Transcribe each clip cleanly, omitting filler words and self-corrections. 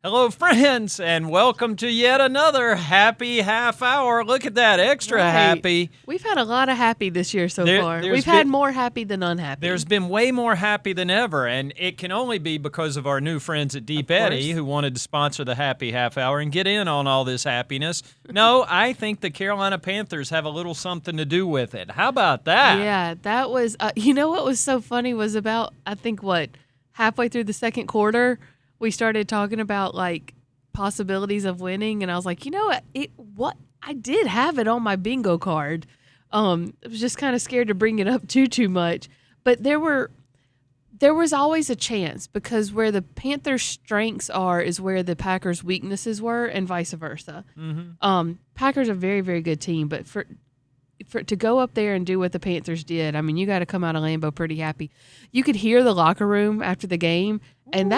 Hello, friends, and welcome to yet another happy half hour. Look at that, extra happy. We've had a lot of happy this year so far. We've Had had more happy than unhappy. There's been way more happy than ever, and it can only be because of our new friends at Deep Eddy who wanted to sponsor the happy half hour and get in on all this happiness. No, I think the Carolina Panthers have a little something to do with it. How about that? Yeah, that was, you know what was so funny was about, I think, halfway through the second quarter, we started talking about, possibilities of winning, and I was like, you know what? I did have it on my bingo card. I was just kind of scared to bring it up too much. But there was always a chance because where the Panthers' strengths are is where the Packers' weaknesses were, and vice versa. Mm-hmm. Packers are a very, very good team, but for to go up there and do what the Panthers did, I mean, you got to come out of Lambeau pretty happy. You could hear the locker room after the game, and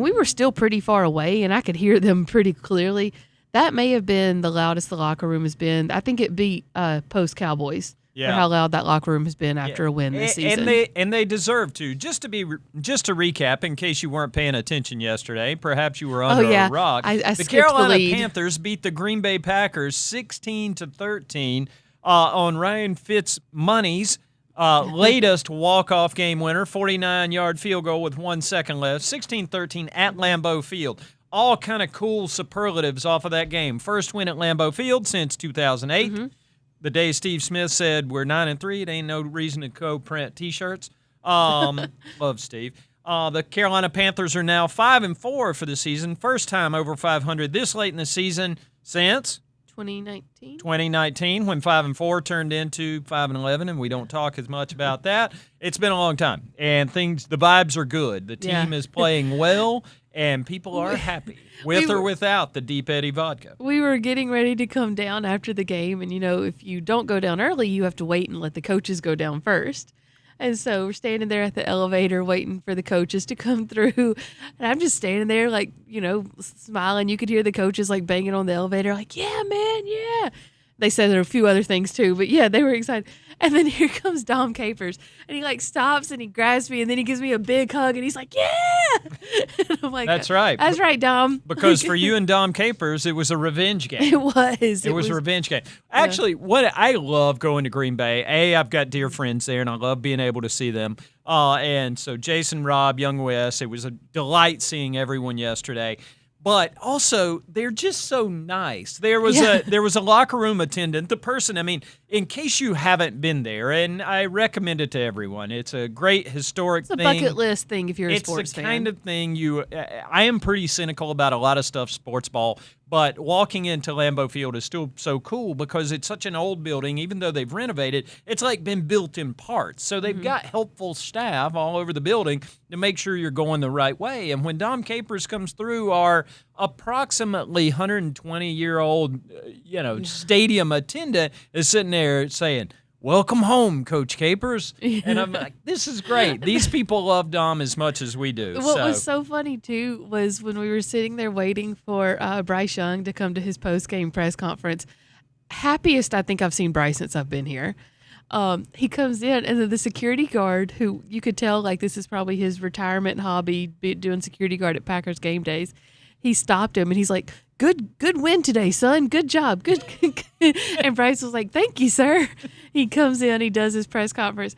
we were still pretty far away, and I could hear them pretty clearly. That may have been the loudest the locker room has been. I think it beat post-Cowboys for how loud that locker room has been after a win this season. And they deserve to. Just to recap, in case you weren't paying attention yesterday, perhaps you were under a rock. The Carolina Panthers beat the Green Bay Packers 16-13 on Ryan Fitzmoney's latest walk-off game winner, 49-yard field goal with 1 second left, 16-13 at Lambeau Field. All kind of cool superlatives off of that game. First win at Lambeau Field since 2008. Mm-hmm. The day Steve Smith said, we're 9-3, it ain't no reason to co-print T-shirts. Love Steve. The Carolina Panthers are now 5-4 for the season. First time over 500 this late in the season since 2019, when 5-4 turned into 5-11, and we don't talk as much about that. It's been a long time, and the vibes are good. The team is playing well, and people are happy with or without the Deep Eddy vodka. We were getting ready to come down after the game, and if you don't go down early, you have to wait and let the coaches go down first. And so we're standing there at the elevator waiting for the coaches to come through. And I'm just standing there smiling. You could hear the coaches banging on the elevator yeah, man, yeah. They said there were a few other things too, but yeah, they were excited. And then here comes Dom Capers, and he stops and he grabs me, and then he gives me a big hug, and he's like, yeah! And I'm like, that's right. That's right, Dom. Because for you and Dom Capers, it was a revenge game. It was. It was a revenge game. Actually, what I love going to Green Bay, I've got dear friends there, and I love being able to see them. And so Jason, Rob, Young Wes, it was a delight seeing everyone yesterday. But also, they're just so nice. There was a locker room attendant, the person, in case you haven't been there, and I recommend it to everyone. It's a great historic thing. It's a bucket list thing if you're a sports fan. It's the kind of thing I am pretty cynical about a lot of stuff, sports ball, but walking into Lambeau Field is still so cool because it's such an old building. Even though they've renovated, it's been built in parts. So they've got helpful staff all over the building to make sure you're going the right way. And when Dom Capers comes through, our approximately 120-year-old, stadium attendant is sitting there saying, "Welcome home, Coach Capers." And I'm like, this is great. These people love Dom as much as we do. What was so funny, too, was when we were sitting there waiting for Bryce Young to come to his post-game press conference. Happiest I think I've seen Bryce since I've been here. He comes in, and then the security guard, who you could tell this is probably his retirement hobby, doing security guard at Packers game days, he stopped him, and he's like, Good win today, son. Good job. Good. And Bryce was like, "Thank you, sir." He comes in, he does his press conference,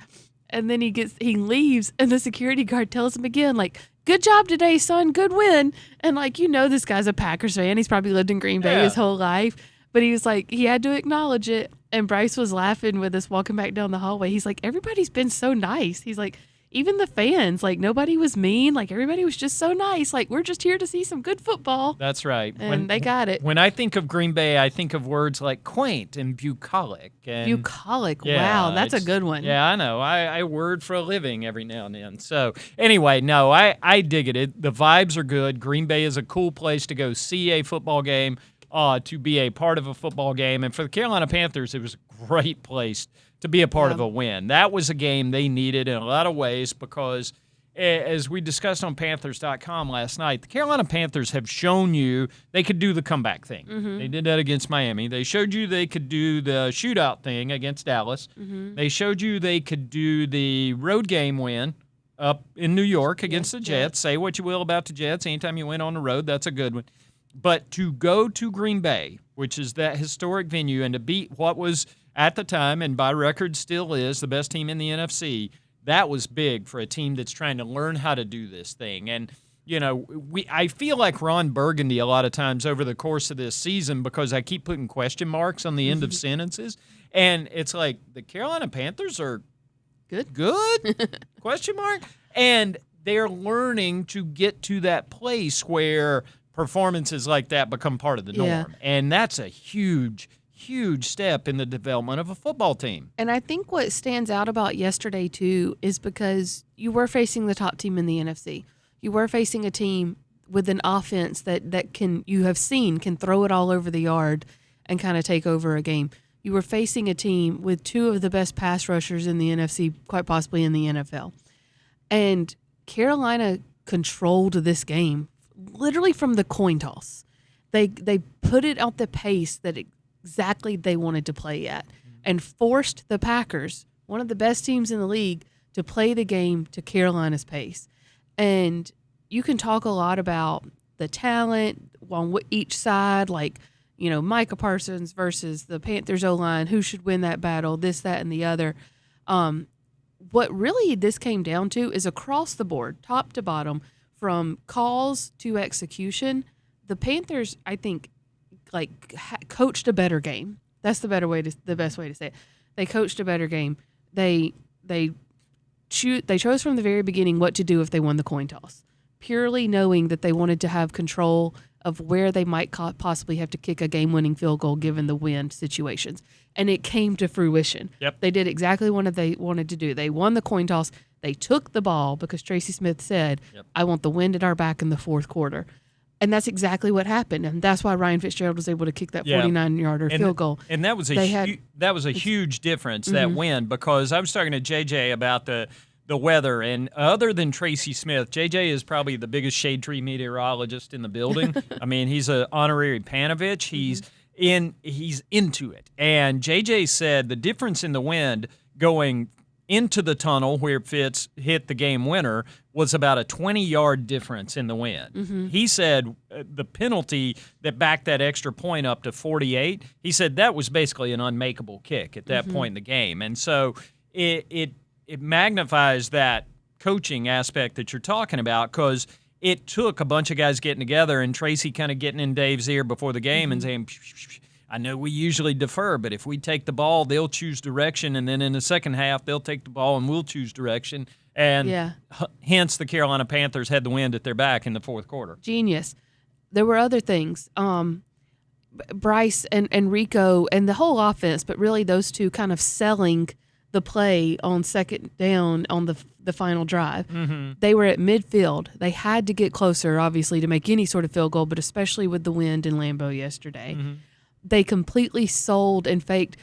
and then he leaves, and the security guard tells him again, "Good job today, son. Good win." And this guy's a Packers fan. He's probably lived in Green Bay his whole life, but he was he had to acknowledge it. And Bryce was laughing with us walking back down the hallway. He's like, "Everybody's been so nice." He's like, even the fans, nobody was mean. Everybody was just so nice. We're just here to see some good football. That's right. And they got it. When I think of Green Bay, I think of words like quaint and bucolic. Bucolic. Wow, that's a good one. Yeah, I know. I word for a living every now and then. So anyway, no, I dig it. The vibes are good. Green Bay is a cool place to go see a football game, to be a part of a football game. And for the Carolina Panthers, it was a great place to be a part of a win. That was a game they needed in a lot of ways because, as we discussed on Panthers.com last night, the Carolina Panthers have shown you they could do the comeback thing. Mm-hmm. They did that against Miami. They showed you they could do the shootout thing against Dallas. Mm-hmm. They showed you they could do the road game win up in New York against the Jets. Say what you will about the Jets. Anytime you win on the road, that's a good one. But to go to Green Bay, which is that historic venue, and to beat what was at the time, and by record still is, the best team in the NFC, that was big for a team that's trying to learn how to do this thing. And, I feel like Ron Burgundy a lot of times over the course of this season, because I keep putting question marks on the end of sentences. And it's like, the Carolina Panthers are good? Question mark? And they're learning to get to that place where performances like that become part of the norm. Yeah. And that's a huge step in the development of a football team. And I think what stands out about yesterday, too, is because you were facing the top team in the NFC. You were facing a team with an offense that you have seen can throw it all over the yard and kind of take over a game. You were facing a team with two of the best pass rushers in the NFC, quite possibly in the NFL. And Carolina controlled this game literally from the coin toss. They put it at the pace that exactly they wanted to play at and forced the Packers, one of the best teams in the league, to play the game to Carolina's pace. And you can talk a lot about the talent on each side, like, Micah Parsons versus the Panthers O-line, who should win that battle, this, that, and the other. What really this came down to is across the board, top to bottom, from calls to execution, the Panthers, I think, coached a better game. That's the best way to say it. They coached a better game. They chose from the very beginning what to do if they won the coin toss, purely knowing that they wanted to have control of where they might possibly have to kick a game-winning field goal given the wind situations. And it came to fruition. Yep. They did exactly what they wanted to do. They won the coin toss. They took the ball because Tracy Smith said, I want the wind at our back in the fourth quarter. And that's exactly what happened. And that's why Ryan Fitzgerald was able to kick that 49-yarder field goal. And that was a huge difference, that win, because I was talking to JJ about the weather, and other than Tracy Smith, JJ is probably the biggest shade tree meteorologist in the building. I mean, he's an honorary Panovich. He's into it. And JJ said the difference in the wind going into the tunnel where Fitz hit the game winner was about a 20-yard difference in the wind. He said the penalty that backed that extra point up to 48, he said that was basically an unmakeable kick at that point in the game. And so it magnifies that coaching aspect that you're talking about, because it took a bunch of guys getting together and Tracy kind of getting in Dave's ear before the game and saying, I know we usually defer, but if we take the ball, they'll choose direction, and then in the second half, they'll take the ball and we'll choose direction. And hence the Carolina Panthers had the wind at their back in the fourth quarter. Genius. There were other things. Bryce and Rico and the whole offense, but really those two kind of selling the play on second down on the final drive. They were at midfield. They had to get closer, obviously, to make any sort of field goal, but especially with the wind in Lambeau yesterday. They completely sold and faked.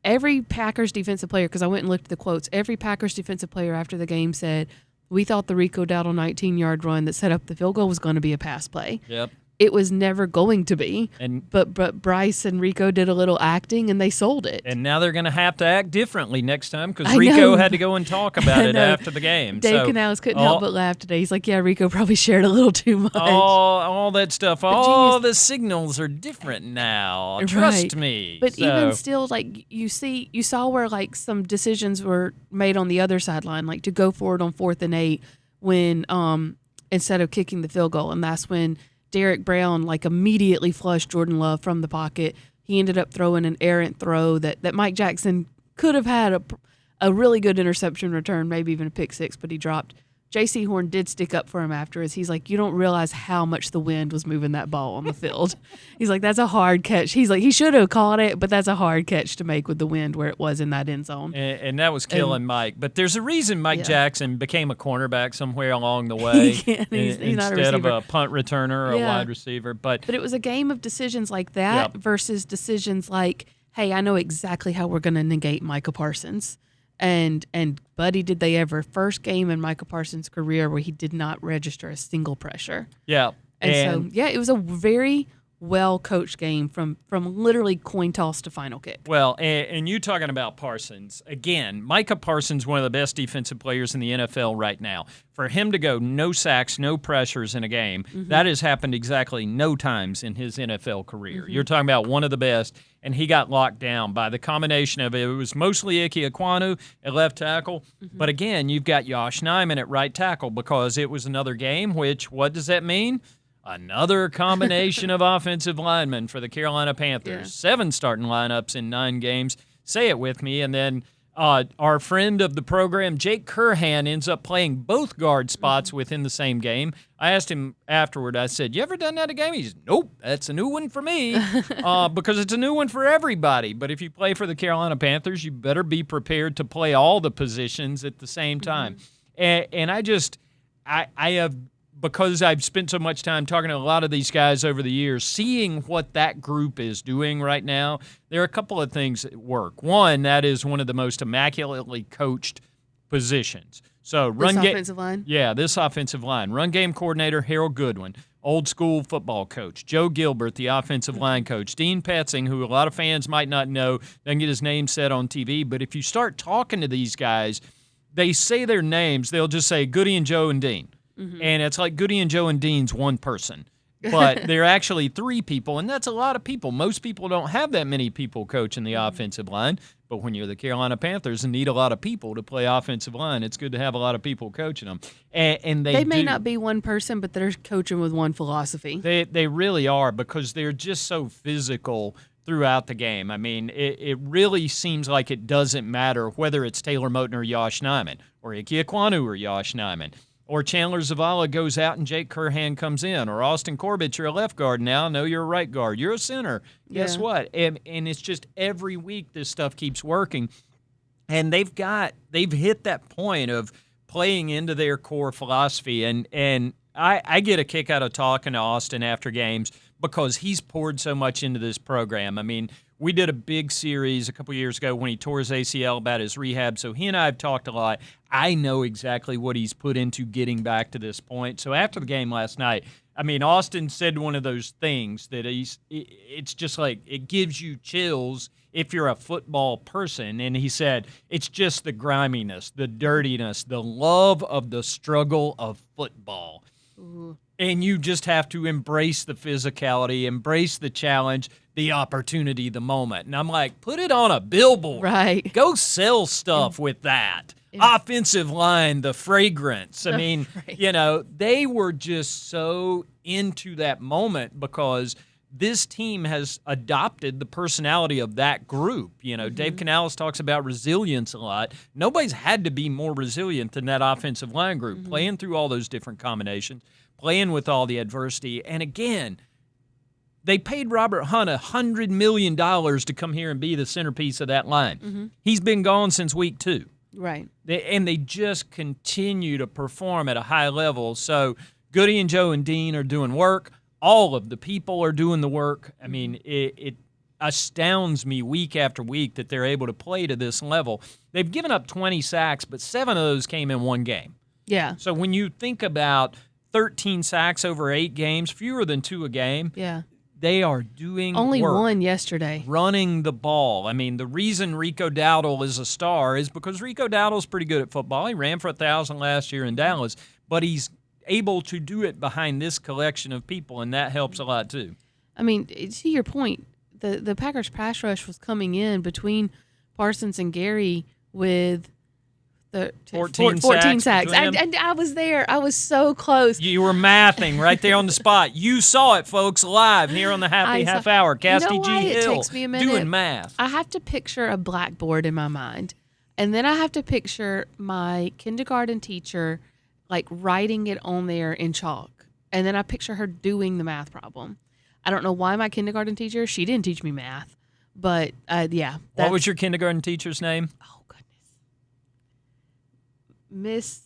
Every Packers defensive player, because I went and looked at the quotes, every Packers defensive player after the game said, we thought the Rico Dowdle 19-yard run that set up the field goal was going to be a pass play. Yep. It was never going to be, but Bryce and Rico did a little acting, and they sold it. And now they're going to have to act differently next time, because Rico had to go and talk about it after the game. Dave Canales couldn't help but laugh today. He's like, yeah, Rico probably shared a little too much. All that stuff, all the signals are different now. Trust me. But even still, like, you saw where, like, some decisions were made on the other sideline, like to go forward on 4th and 8 when instead of kicking the field goal. And that's when Derek Brown immediately flushed Jordan Love from the pocket. He ended up throwing an errant throw that Mike Jackson could have had a really good interception return, maybe even a pick six, but he dropped. J.C. Horn did stick up for him afterwards. He's like, you don't realize how much the wind was moving that ball on the field. He's like, that's a hard catch. He's like, he should have caught it, but that's a hard catch to make with the wind where it was in that end zone. And that was killing Mike. But there's a reason Mike Jackson became a cornerback somewhere along the way he's not a instead of a punt returner or a wide receiver. But it was a game of decisions like that versus decisions like, hey, I know exactly how we're going to negate Micah Parsons. And buddy, did they ever. First game in Micah Parsons' career where he did not register a single pressure. Yeah. And so, it was a very well-coached game from literally coin toss to final kick. Well, and you talking about Parsons. Again, Micah Parsons, one of the best defensive players in the NFL right now. For him to go no sacks, no pressures in a game, that has happened exactly no times in his NFL career. You're talking about one of the best, and he got locked down by the combination of it. It was mostly Ike Ekwonu at left tackle, but again, you've got Josh Nijman at right tackle because it was another game, which, what does that mean? Another combination of offensive linemen for the Carolina Panthers. Yeah. 7 starting lineups in 9 games. Say it with me. And then our friend of the program, Jake Curhan, ends up playing both guard spots within the same game. I asked him afterward, I said, you ever done that a game? He said, nope, that's a new one for me because it's a new one for everybody. But if you play for the Carolina Panthers, you better be prepared to play all the positions at the same time. And I have – because I've spent so much time talking to a lot of these guys over the years, seeing what that group is doing right now, there are a couple of things that work. One, that is one of the most immaculately coached positions. So offensive line? Yeah, this offensive line. Run game coordinator, Harold Goodwin. Old school football coach. Joe Gilbert, the offensive line coach. Dean Petzing, who a lot of fans might not know, doesn't get his name said on TV. But if you start talking to these guys, they say their names. They'll just say Goody and Joe and Dean. And it's like Goody and Joe and Dean's one person. But they're actually 3 people, and that's a lot of people. Most people don't have that many people coaching the offensive line. But when you're the Carolina Panthers and need a lot of people to play offensive line, it's good to have a lot of people coaching them. And they may not be one person, but they're coaching with one philosophy. They really are, because they're just so physical throughout the game. I mean, it really seems like it doesn't matter whether it's Taylor Moton or Josh Nijman, or Ike Ekwonu or Josh Nijman. Or Chandler Zavala goes out and Jake Curhan comes in. Or Austin Corbett, you're a left guard now. No, you're a right guard. You're a center. Yeah. Guess what? And it's just every week this stuff keeps working. And they've hit that point of playing into their core philosophy. And I get a kick out of talking to Austin after games because he's poured so much into this program. I mean, we did a big series a couple years ago when he tore his ACL about his rehab, so he and I have talked a lot. I know exactly what he's put into getting back to this point. So after the game last night, I mean, Austin said one of those things that it's just like it gives you chills if you're a football person. And he said it's just the griminess, the dirtiness, the love of the struggle of football. Ooh. And you just have to embrace the physicality, embrace the challenge, the opportunity, the moment. And I'm like, put it on a billboard. Right. Go sell stuff with that. Offensive line, the fragrance. I mean, you know, they were just so into that moment because this team has adopted the personality of that group. You know, Dave Canales talks about resilience a lot. Nobody's had to be more resilient than that offensive line group, playing through all those different combinations, playing with all the adversity. And again, they paid Robert Hunt $100 million to come here and be the centerpiece of that line. He's been gone since week 2. Right. And they just continue to perform at a high level. So Goody and Joe and Dean are doing work. All of the people are doing the work. I mean, it astounds me week after week that they're able to play to this level. They've given up 20 sacks, but 7 of those came in one game. Yeah. So when you think about 13 sacks over 8 games, fewer than 2 a game. Yeah. They are doing only work, one yesterday. Running the ball. I mean, the reason Rico Dowdle is a star is because Rico Dowdle's pretty good at football. He ran for 1,000 last year in Dallas, but he's able to do it behind this collection of people, and that helps a lot too. I mean, to your point, the Packers pass rush was coming in between Parsons and Gary with the 14 sacks. And I was there. I was so close. You were mathing right there on the spot. You saw it, folks, live here on the Happy Half Hour. Cassidy G. Hill it takes me a minute. Doing math. I have to picture a blackboard in my mind, and then I have to picture my kindergarten teacher like writing it on there in chalk, and then I picture her doing the math problem. I don't know why my kindergarten teacher, she didn't teach me math, but yeah. What was your kindergarten teacher's name? Oh, goodness.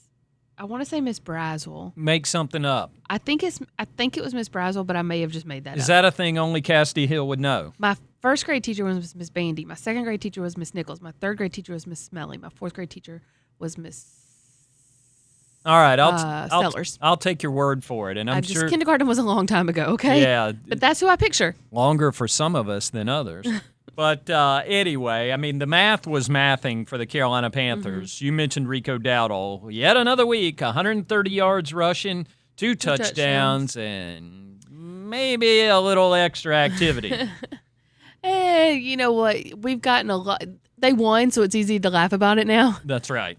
I want to say Miss Brazel. Make something up. I think it was Miss Brazel, but I may have just made that up. Is that a thing only Cassidy Hill would know? My first grade teacher was Miss Bandy. My second grade teacher was Miss Nichols. My third grade teacher was Miss Smelly. My fourth grade teacher was Miss All right, sellers. I'll take your word for it, and I'm sure kindergarten was a long time ago. Okay, yeah, but that's who I picture. Longer for some of us than others. But anyway, I mean, the math was mathing for the Carolina Panthers. You mentioned Rico Dowdle. Yet another week, 130 yards rushing, 2 touchdowns, and maybe a little extra activity. Hey, you know what? We've gotten a lot. They won, so it's easy to laugh about it now. That's right.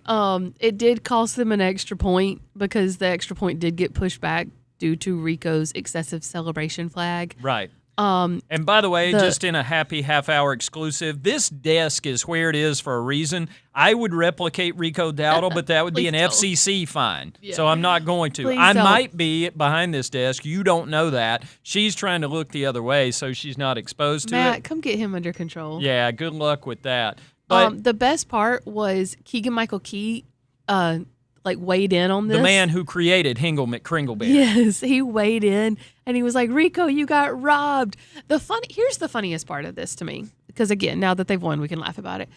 It did cost them an extra point because the extra point did get pushed back due to Rico's excessive celebration flag. Right. And by the way, just in a happy half-hour exclusive, this desk is where it is for a reason. I would replicate Rico Dowdle, but that would be an FCC fine. Yeah. So I'm not going to. I might be behind this desk. You don't know that. She's trying to look the other way, so she's not exposed to it. Matt, come get him under control. Yeah, good luck with that. But the best part was Keegan-Michael Key weighed in on this. The man who created Hingle McCringleberry. Yes, he weighed in and he was like, Rico, you got robbed. Here's the funniest part of this to me, because again, now that they've won, we can laugh about it.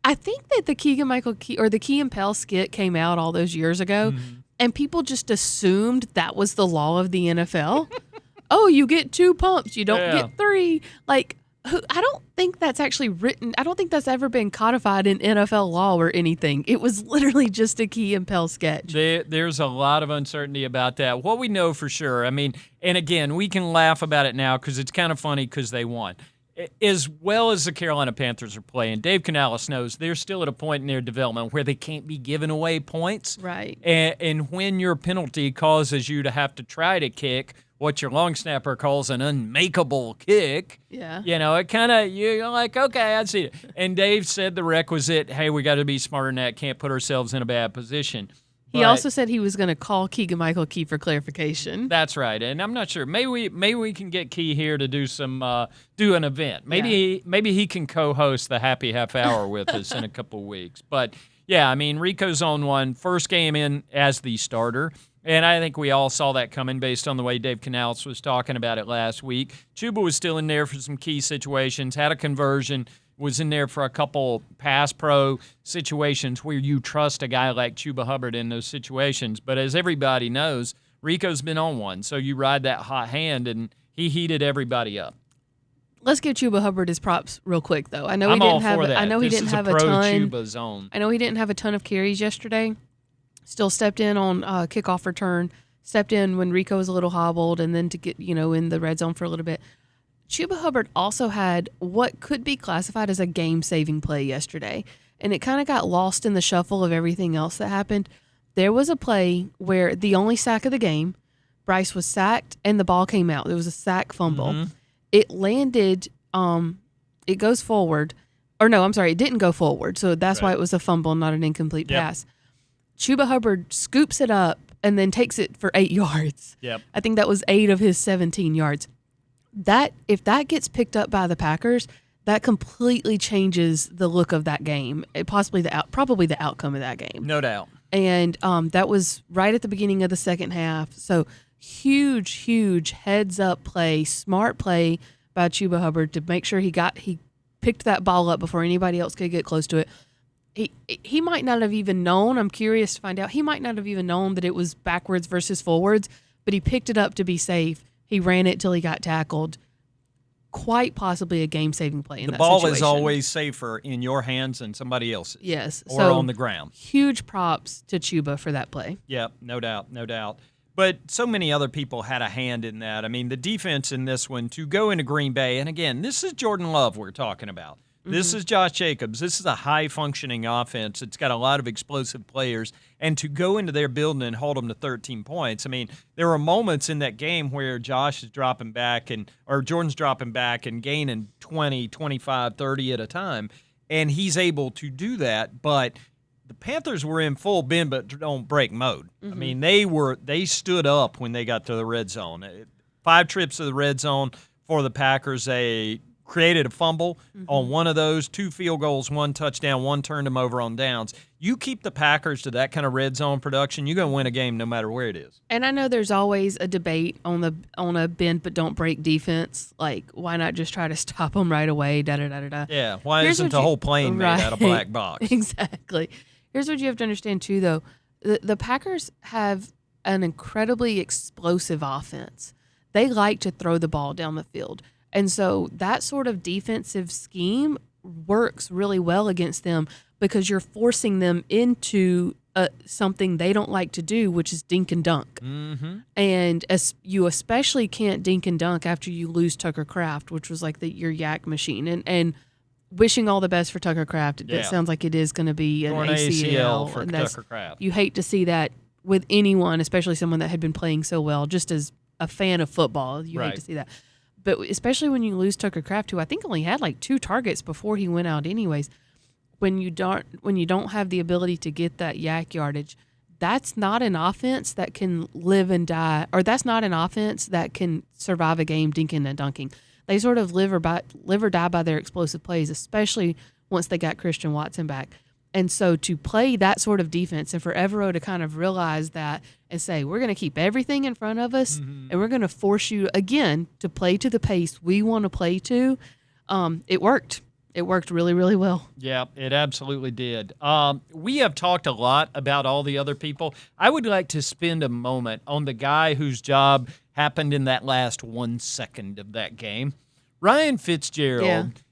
I think that the Keegan-Michael Key or the Key and Peele skit came out all those years ago, and people just assumed that was the law of the NFL. Oh, you get 2 pumps, you don't get 3. Like, I don't think that's actually written. I don't think that's ever been codified in NFL law or anything. It was literally just a Key and Peele sketch. There's a lot of uncertainty about that. What we know for sure, I mean, and again, we can laugh about it now because it's kind of funny because they won. As well as the Carolina Panthers are playing, Dave Canales knows they're still at a point in their development where they can't be giving away points. Right. And when your penalty causes you to have to try to kick what your long snapper calls an unmakeable kick. Yeah. You know, it kind of, you're like, okay, I see it. And Dave said the requisite, hey, we got to be smarter than that, can't put ourselves in a bad position. He also said he was going to call Keegan-Michael Key for clarification. That's right. And I'm not sure. Maybe we can get Key here to do do an event. Maybe he can co-host the Happy Half Hour with us in a couple of weeks. But, yeah, I mean, Rico's on one. First game in as the starter. And I think we all saw that coming based on the way Dave Canales was talking about it last week. Chuba was still in there for some key situations, had a conversion, was in there for a couple pass pro situations where you trust a guy like Chuba Hubbard in those situations. But as everybody knows, Rico's been on one. So you ride that hot hand, and he heated everybody up. Let's give Chuba Hubbard his props real quick, though. I know he didn't have a ton. Chuba zone. I know he didn't have a ton of carries yesterday. Still stepped in on kickoff return, stepped in when Rico was a little hobbled, and then to get, in the red zone for a little bit. Chuba Hubbard also had what could be classified as a game-saving play yesterday, and it kind of got lost in the shuffle of everything else that happened. There was a play where the only sack of the game, Bryce was sacked, and the ball came out. There was a sack fumble. Mm-hmm. It landed, it goes forward. Or no, I'm sorry, it didn't go forward, so that's why it was a fumble, not an incomplete pass. Chuba Hubbard scoops it up and then takes it for 8 yards. Yep. I think that was 8 of his 17 yards. If that gets picked up by the Packers, that completely changes the look of that game. Probably the outcome of that game. No doubt. And that was right at the beginning of the second half. So huge heads up play, smart play by Chuba Hubbard to make sure he picked that ball up before anybody else could get close to it. He might not have even known. I'm curious to find out. He might not have even known that it was backwards versus forwards, but he picked it up to be safe. He ran it till he got tackled. Quite possibly a game-saving play in that situation. The ball is always safer in your hands than somebody else's. Yes. Or on the ground. Huge props to Chuba for that play. Yep, no doubt. But so many other people had a hand in that. I mean, the defense in this one, to go into Green Bay, and again, this is Jordan Love we're talking about. This is Josh Jacobs. This is a high-functioning offense. It's got a lot of explosive players. And to go into their building and hold them to 13 points, I mean, there were moments in that game where Josh is dropping back or Jordan's dropping back and gaining 20, 25, 30 at a time. And he's able to do that. But the Panthers were in full bend but don't break mode. I mean, they stood up when they got to the red zone. 5 trips to the red zone for the Packers. They created a fumble on one of those, 2 field goals, 1 touchdown, 1 turned them over on downs. You keep the Packers to that kind of red zone production, you're going to win a game no matter where it is. And I know there's always a debate on a bend but don't break defense. Like, why not just try to stop them right away? Da-da-da-da-da. Yeah, why isn't the whole plane made out of black box? Exactly. Here's what you have to understand, too, though. the Packers have an incredibly explosive offense. They like to throw the ball down the field. And so that sort of defensive scheme works really well against them because you're forcing them into something they don't like to do, which is dink and dunk. Mm-hmm. And you especially can't dink and dunk after you lose Tucker Kraft, which was like your yak machine. And wishing all the best for Tucker Kraft. It sounds like it is going to be an ACL for Tucker Kraft. You hate to see that with anyone, especially someone that had been playing so well, just as a fan of football. You hate to see that. But especially when you lose Tucker Kraft, who I think only had like 2 targets before he went out anyways, when you don't have the ability to get that yak yardage, that's not an offense that can live and die, or that's not an offense that can survive a game dinking and dunking. They sort of live or die by their explosive plays, especially once they got Christian Watson back. And so to play that sort of defense and for Evero to kind of realize that and say, we're going to keep everything in front of us and we're going to force you, again, to play to the pace we want to play to, it worked. It worked really, really well. Yeah, it absolutely did. We have talked a lot about all the other people. I would like to spend a moment on the guy whose job happened in that last 1 second of that game. Ryan Fitzgerald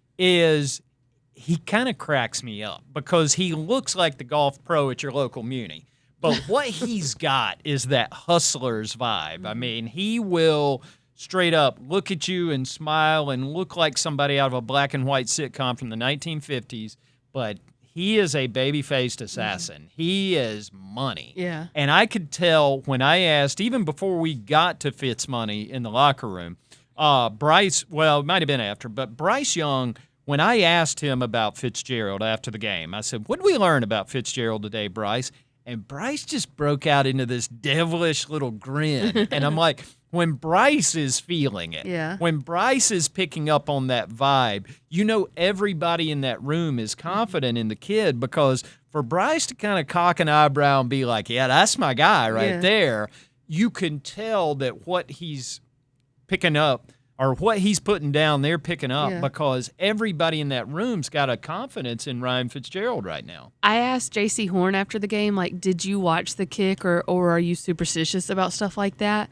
he kind of cracks me up because he looks like the golf pro at your local muni. But what he's got is that hustler's vibe. I mean, he will straight up look at you and smile and look like somebody out of a black and white sitcom from the 1950s, but he is a baby-faced assassin. He is money. Yeah. And I could tell when I asked, even before we got to Fitz money in the locker room, Bryce, well, it might have been after, but Bryce Young, when I asked him about Fitzgerald after the game, I said, what did we learn about Fitzgerald today, Bryce? And Bryce just broke out into this devilish little grin. And I'm like, when Bryce is feeling it, when Bryce is picking up on that vibe, you know everybody in that room is confident in the kid, because for Bryce to kind of cock an eyebrow and be like, yeah, that's my guy right there, you can tell that what he's picking up or what he's putting down, they're picking up because everybody in that room's got a confidence in Ryan Fitzgerald right now. I asked J.C. Horn after the game, like, did you watch the kick or are you superstitious about stuff like that?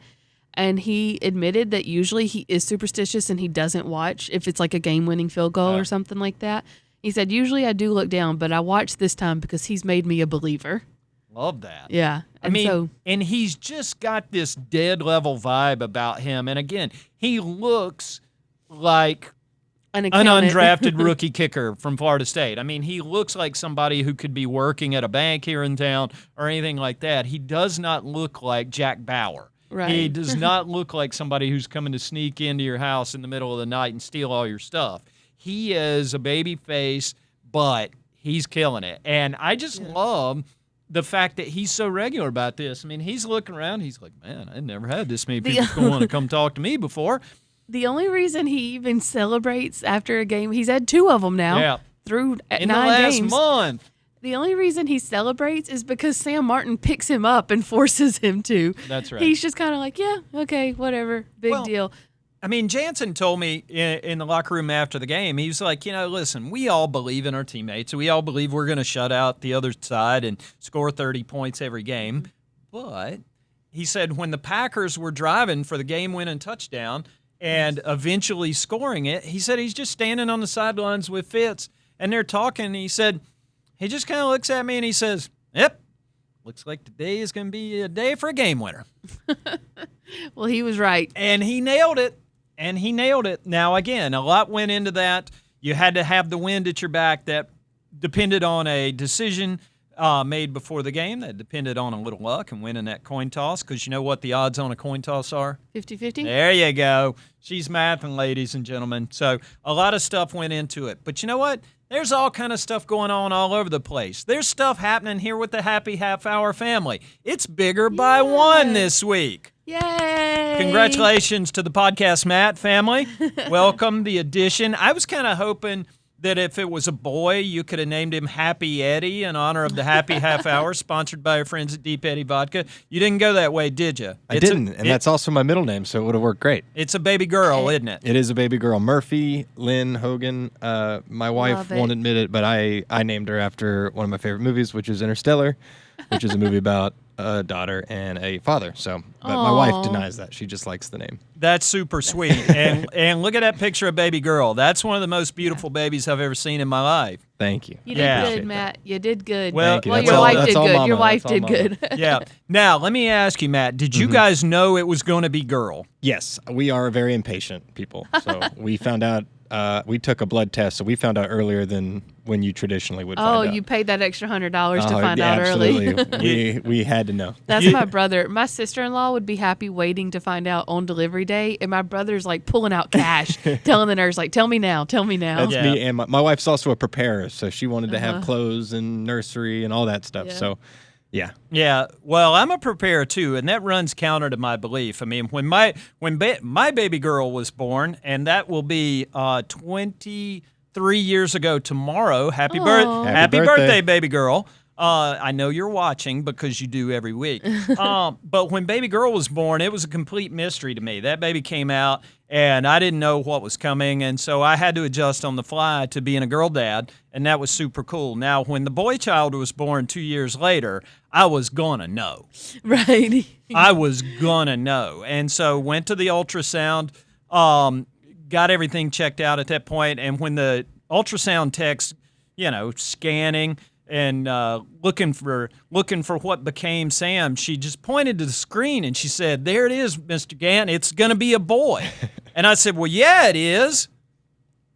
And he admitted that usually he is superstitious and he doesn't watch if it's like a game-winning field goal or something like that. He said, usually I do look down, but I watched this time because he's made me a believer. Love that. Yeah. And he's just got this dead level vibe about him. And again, he looks like an undrafted rookie kicker from Florida State. I mean, he looks like somebody who could be working at a bank here in town or anything like that. He does not look like Jack Bauer. Right. He does not look like somebody who's coming to sneak into your house in the middle of the night and steal all your stuff. He is a baby face, but he's killing it. And I just love the fact that he's so regular about this. I mean, he's looking around. He's like, man, I never had this many people who want to come talk to me before. The only reason he even celebrates after a game, he's had 2 of them now through 9 games. In the last month. The only reason he celebrates is because Sam Martin picks him up and forces him to. That's right. He's just kind of like, yeah, okay, whatever, big deal. I mean, Jansen told me in the locker room after the game, he was like, listen, we all believe in our teammates. We all believe we're going to shut out the other side and score 30 points every game. But he said when the Packers were driving for the game-winning touchdown and eventually scoring it, he said he's just standing on the sidelines with Fitz, and they're talking, and he said he just kind of looks at me and he says, yep, looks like today is going to be a day for a game winner. Well, he was right. And he nailed it. Now, again, a lot went into that. You had to have the wind at your back. That depended on a decision made before the game. That depended on a little luck and winning that coin toss, because you know what the odds on a coin toss are? 50-50? There you go. She's mathing, ladies and gentlemen. So a lot of stuff went into it. But you know what? There's all kind of stuff going on all over the place. There's stuff happening here with the Happy Half Hour family. It's bigger by 1 this week. Yay! Congratulations to the Podcast Matt family. Welcome, the addition. I was kind of hoping that if it was a boy, you could have named him Happy Eddie in honor of the Happy Half Hour, sponsored by our friends at Deep Eddy Vodka. You didn't go that way, did you? I didn't, and that's also my middle name, so it would have worked great. It's a baby girl, isn't it? It is a baby girl. Murphy Lynn Hogan. My wife won't admit it, but I named her after one of my favorite movies, which is Interstellar. which is a movie about a daughter and a father. So, but my wife denies that. She just likes the name. That's super sweet. and look at that picture of baby girl. That's one of the most beautiful babies I've ever seen in my life. Thank you. You did good, Matt. You did good. Well, your wife did good. Your wife did good. Yeah. Now, let me ask you, Matt, did you guys know it was going to be girl? Yes. We are very impatient people. So we found out, we took a blood test, so we found out earlier than when you traditionally would find out. Oh, you paid that extra $100 to find out early. Absolutely. we had to know. That's my brother. My sister-in-law would be happy waiting to find out on delivery day, and my brother's like pulling out cash, telling the nurse, like, tell me now. That's me, and my wife's also a preparer, so she wanted to have clothes and nursery and all that stuff. Yeah. So, yeah. Yeah. Well, I'm a preparer too, and that runs counter to my belief. I mean, when my baby girl was born, and that will be 23 years ago tomorrow. Happy birthday, baby girl. I know you're watching because you do every week. But when baby girl was born, it was a complete mystery to me. That baby came out, and I didn't know what was coming, and so I had to adjust on the fly to being a girl dad, and that was super cool. Now, when the boy child was born 2 years later, I was gonna know. Right. I was gonna know. And so went to the ultrasound, got everything checked out at that point, and when the ultrasound tech's, scanning and looking for what became Sam, she just pointed to the screen and she said, "There it is, Mr. Gant. It's going to be a boy." And I said, "Well, yeah, it is."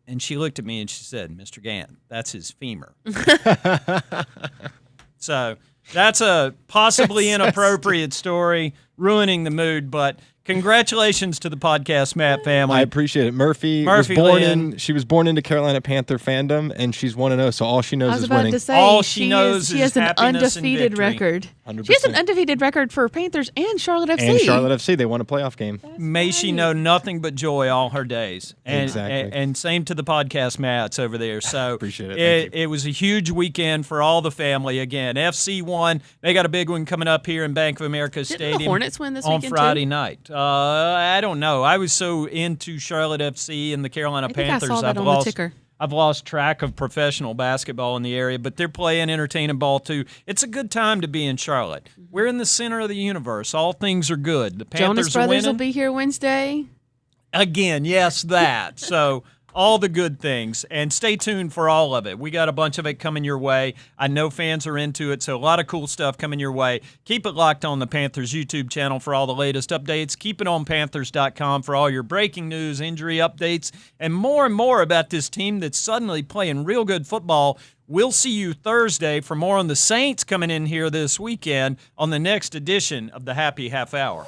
And she looked at me and she said, "Mr. Gant, that's his femur." So that's a possibly inappropriate story, ruining the mood, but congratulations to the Podcast Matt family. I appreciate it. Murphy she was born into Carolina Panther fandom, and she's 1-0, so all she knows is winning. All she knows is has an happiness undefeated and victory. record. 100%. She has an undefeated record for Panthers and Charlotte FC. And Charlotte FC, they won a playoff game. May she know nothing but joy all her days. And, exactly. And same to the Podcast Mats over there. So appreciate it. It was a huge weekend for all the family. Again, FC won. They got a big one coming up here in Bank of America Stadium. The Hornets win this on weekend Friday too? night. I don't know. I was so into Charlotte FC and the Carolina Panthers. I saw that on the ticker. I've lost track of professional basketball in the area, but they're playing entertaining ball too. It's a good time to be in Charlotte. We're in the center of the universe. All things are good. The Panthers Jonas Brothers are winning. will be here Wednesday. Again, yes, that. So all the good things. And stay tuned for all of it. We got a bunch of it coming your way. I know fans are into it, so a lot of cool stuff coming your way. Keep it locked on the Panthers YouTube channel for all the latest updates. Keep it on Panthers.com for all your breaking news, injury updates, and more about this team that's suddenly playing real good football. We'll see you Thursday for more on the Saints coming in here this weekend on the next edition of the Happy Half Hour.